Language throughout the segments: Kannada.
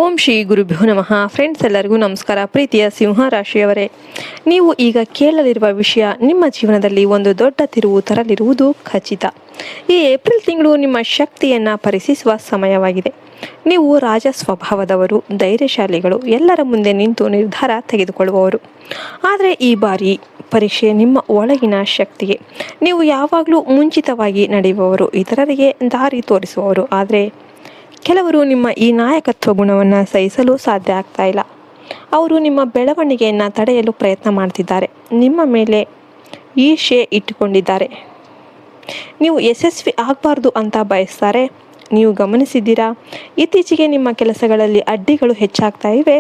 ಓಂ ಶ್ರೀ ಗುರುಭ್ಯೋ ನಮಃ. ಫ್ರೆಂಡ್ಸ್, ಎಲ್ಲರಿಗೂ ನಮಸ್ಕಾರ. ಪ್ರೀತಿಯ ಸಿಂಹ ರಾಶಿಯವರೇ, ನೀವು ಈಗ ಕೇಳಲಿರುವ ವಿಷಯ ನಿಮ್ಮ ಜೀವನದಲ್ಲಿ ಒಂದು ದೊಡ್ಡ ತಿರುವು ತರಲಿರುವುದು ಖಚಿತ. ಈ ಏಪ್ರಿಲ್ ತಿಂಗಳು ನಿಮ್ಮ ಶಕ್ತಿಯನ್ನು ಪರೀಕ್ಷಿಸುವ ಸಮಯವಾಗಿದೆ. ನೀವು ರಾಜ ಸ್ವಭಾವದವರು, ಧೈರ್ಯಶಾಲಿಗಳು, ಎಲ್ಲರ ಮುಂದೆ ನಿಂತು ನಿರ್ಧಾರ ತೆಗೆದುಕೊಳ್ಳುವವರು. ಆದರೆ ಈ ಬಾರಿ ಪರೀಕ್ಷೆ ನಿಮ್ಮ ಒಳಗಿನ ಶಕ್ತಿಗೆ. ನೀವು ಯಾವಾಗಲೂ ಮುಂಚಿತವಾಗಿ ನಡೆಯುವವರು, ಇತರರಿಗೆ ದಾರಿ ತೋರಿಸುವವರು. ಆದರೆ ಕೆಲವರು ನಿಮ್ಮ ಈ ನಾಯಕತ್ವ ಗುಣವನ್ನು ಸಹಿಸಲು ಸಾಧ್ಯ ಆಗ್ತಾ ಇಲ್ಲ. ಅವರು ನಿಮ್ಮ ಬೆಳವಣಿಗೆಯನ್ನು ತಡೆಯಲು ಪ್ರಯತ್ನ ಮಾಡ್ತಿದ್ದಾರೆ, ನಿಮ್ಮ ಮೇಲೆ ಈರ್ಷೆ ಇಟ್ಟುಕೊಂಡಿದ್ದಾರೆ. ನೀವು ಯಶಸ್ವಿ ಆಗಬಾರ್ದು ಅಂತ ಬಯಸ್ತಾರೆ. ನೀವು ಗಮನಿಸಿದ್ದೀರಾ, ಇತ್ತೀಚೆಗೆ ನಿಮ್ಮ ಕೆಲಸಗಳಲ್ಲಿ ಅಡ್ಡಿಗಳು ಹೆಚ್ಚಾಗ್ತಾ ಇವೆ.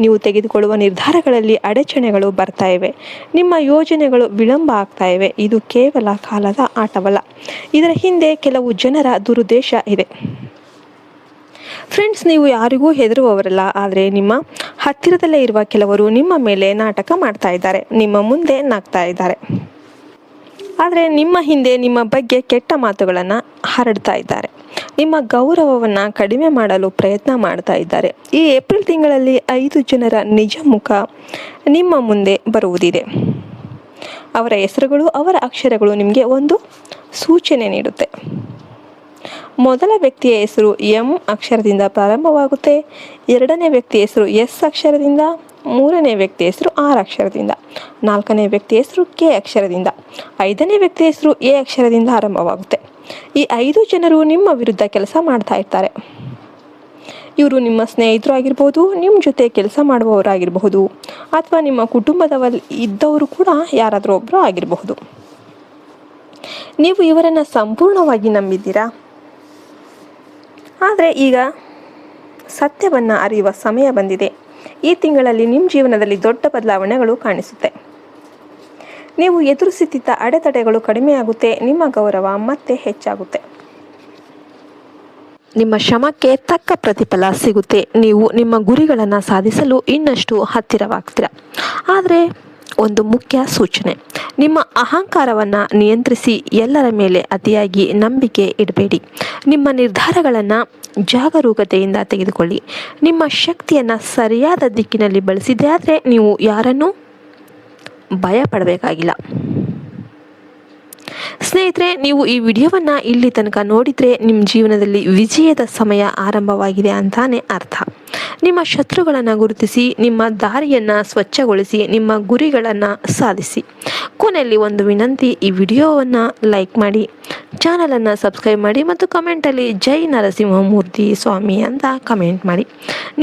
ನೀವು ತೆಗೆದುಕೊಳ್ಳುವ ನಿರ್ಧಾರಗಳಲ್ಲಿ ಅಡಚಣೆಗಳು ಬರ್ತಾ ಇವೆ. ನಿಮ್ಮ ಯೋಜನೆಗಳು ವಿಳಂಬ ಆಗ್ತಾ ಇವೆ. ಇದು ಕೇವಲ ಕಾಲದ ಆಟವಲ್ಲ, ಇದರ ಹಿಂದೆ ಕೆಲವು ಜನರ ದುರುದ್ದೇಶ ಇದೆ. ಫ್ರೆಂಡ್ಸ್, ನೀವು ಯಾರಿಗೂ ಹೆದರುವವರಲ್ಲ. ಆದರೆ ನಿಮ್ಮ ಹತ್ತಿರದಲ್ಲೇ ಇರುವ ಕೆಲವರು ನಿಮ್ಮ ಮೇಲೆ ನಾಟಕ ಮಾಡ್ತಾ ಇದ್ದಾರೆ, ನಿಮ್ಮ ಮುಂದೆ ನಗ್ತಾ ಇದ್ದಾರೆ. ಆದರೆ ನಿಮ್ಮ ಹಿಂದೆ ನಿಮ್ಮ ಬಗ್ಗೆ ಕೆಟ್ಟ ಮಾತುಗಳನ್ನು ಹರಡ್ತಾ ಇದ್ದಾರೆ. ನಿಮ್ಮ ಗೌರವವನ್ನು ಕಡಿಮೆ ಮಾಡಲು ಪ್ರಯತ್ನ ಮಾಡ್ತಾ ಇದ್ದಾರೆ. ಈ ಏಪ್ರಿಲ್ ತಿಂಗಳಲ್ಲಿ 5 ಜನರ ನಿಜ ಮುಖ ನಿಮ್ಮ ಮುಂದೆ ಬರುವುದಿದೆ. ಅವರ ಹೆಸರುಗಳು, ಅವರ ಅಕ್ಷರಗಳು ನಿಮಗೆ ಒಂದು ಸೂಚನೆ ನೀಡುತ್ತೆ. ಮೊದಲ ವ್ಯಕ್ತಿಯ ಹೆಸರು ಎಂ ಅಕ್ಷರದಿಂದ ಪ್ರಾರಂಭವಾಗುತ್ತೆ. ಎರಡನೇ ವ್ಯಕ್ತಿಯ ಹೆಸರು ಎಸ್ ಅಕ್ಷರದಿಂದ, ಮೂರನೇ ವ್ಯಕ್ತಿಯ ಹೆಸರು ಆರ್ ಅಕ್ಷರದಿಂದ, ನಾಲ್ಕನೇ ವ್ಯಕ್ತಿಯ ಹೆಸರು ಕೆ ಅಕ್ಷರದಿಂದ, ಐದನೇ ವ್ಯಕ್ತಿಯ ಹೆಸರು ಎ ಅಕ್ಷರದಿಂದ ಆರಂಭವಾಗುತ್ತೆ. ಈ 5 ಜನರು ನಿಮ್ಮ ವಿರುದ್ಧ ಕೆಲಸ ಮಾಡ್ತಾ ಇರ್ತಾರೆ. ಇವರು ನಿಮ್ಮ ಸ್ನೇಹಿತರು ಆಗಿರ್ಬೋದು, ನಿಮ್ಮ ಜೊತೆ ಕೆಲಸ ಮಾಡುವವರಾಗಿರಬಹುದು, ಅಥವಾ ನಿಮ್ಮ ಕುಟುಂಬದಲ್ಲಿ ಇದ್ದವರು ಕೂಡ ಯಾರಾದರೂ ಒಬ್ಬರು ಆಗಿರಬಹುದು. ನೀವು ಇವರನ್ನು ಸಂಪೂರ್ಣವಾಗಿ ನಂಬಿದ್ದೀರಾ. ಆದರೆ ಈಗ ಸತ್ಯವನ್ನು ಅರಿಯುವ ಸಮಯ ಬಂದಿದೆ. ಈ ತಿಂಗಳಲ್ಲಿ ನಿಮ್ಮ ಜೀವನದಲ್ಲಿ ದೊಡ್ಡ ಬದಲಾವಣೆಗಳು ಕಾಣಿಸುತ್ತೆ. ನೀವು ಎದುರಿಸುತ್ತಿದ್ದ ಅಡೆತಡೆಗಳು ಕಡಿಮೆಯಾಗುತ್ತೆ. ನಿಮ್ಮ ಗೌರವ ಮತ್ತೆ ಹೆಚ್ಚಾಗುತ್ತೆ. ನಿಮ್ಮ ಶ್ರಮಕ್ಕೆ ತಕ್ಕ ಪ್ರತಿಫಲ ಸಿಗುತ್ತೆ. ನೀವು ನಿಮ್ಮ ಗುರಿಗಳನ್ನು ಸಾಧಿಸಲು ಇನ್ನಷ್ಟು ಹತ್ತಿರವಾಗ್ತೀರ. ಆದರೆ ಒಂದು ಮುಖ್ಯ ಸೂಚನೆ, ನಿಮ್ಮ ಅಹಂಕಾರವನ್ನು ನಿಯಂತ್ರಿಸಿ. ಎಲ್ಲರ ಮೇಲೆ ಅತಿಯಾಗಿ ನಂಬಿಕೆ ಇಡಬೇಡಿ. ನಿಮ್ಮ ನಿರ್ಧಾರಗಳನ್ನು ಜಾಗರೂಕತೆಯಿಂದ ತೆಗೆದುಕೊಳ್ಳಿ. ನಿಮ್ಮ ಶಕ್ತಿಯನ್ನು ಸರಿಯಾದ ದಿಕ್ಕಿನಲ್ಲಿ ಬಳಸಿದ್ದೇ ಆದರೆ ನೀವು ಯಾರನ್ನೂ ಭಯಪಡಬೇಕಾಗಿಲ್ಲ. ಸ್ನೇಹಿತರೆ, ನೀವು ಈ ವಿಡಿಯೋವನ್ನು ಇಲ್ಲಿ ತನಕ ನೋಡಿದರೆ ನಿಮ್ಮ ಜೀವನದಲ್ಲಿ ವಿಜಯದ ಸಮಯ ಆರಂಭವಾಗಿದೆ ಅಂತಾನೆ ಅರ್ಥ. ನಿಮ್ಮ ಶತ್ರುಗಳನ್ನು ಗುರುತಿಸಿ, ನಿಮ್ಮ ದಾರಿಯನ್ನು ಸ್ವಚ್ಛಗೊಳಿಸಿ, ನಿಮ್ಮ ಗುರಿಗಳನ್ನು ಸಾಧಿಸಿ. ಕೊನೆಯಲ್ಲಿ ಒಂದು ವಿನಂತಿ, ಈ ವಿಡಿಯೋವನ್ನು ಲೈಕ್ ಮಾಡಿ, ಚಾನಲನ್ನು ಸಬ್ಸ್ಕ್ರೈಬ್ ಮಾಡಿ ಮತ್ತು ಕಮೆಂಟಲ್ಲಿ ಜೈ ನರಸಿಂಹಮೂರ್ತಿ ಸ್ವಾಮಿ ಅಂತ ಕಮೆಂಟ್ ಮಾಡಿ.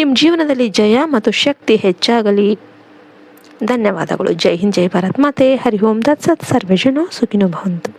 ನಿಮ್ಮ ಜೀವನದಲ್ಲಿ ಜಯ ಮತ್ತು ಶಕ್ತಿ ಹೆಚ್ಚಾಗಲಿ. ಧನ್ಯವಾದಗಳು. ಜೈ ಹಿಂದ್, ಜೈ ಭಾರತ್ ಮಾತೆ. ಹರಿ ಓಂ ತತ್ಸತ್. ಸರ್ವೇ ಜನ ಸುಖಿನೋ ಭವಂತು.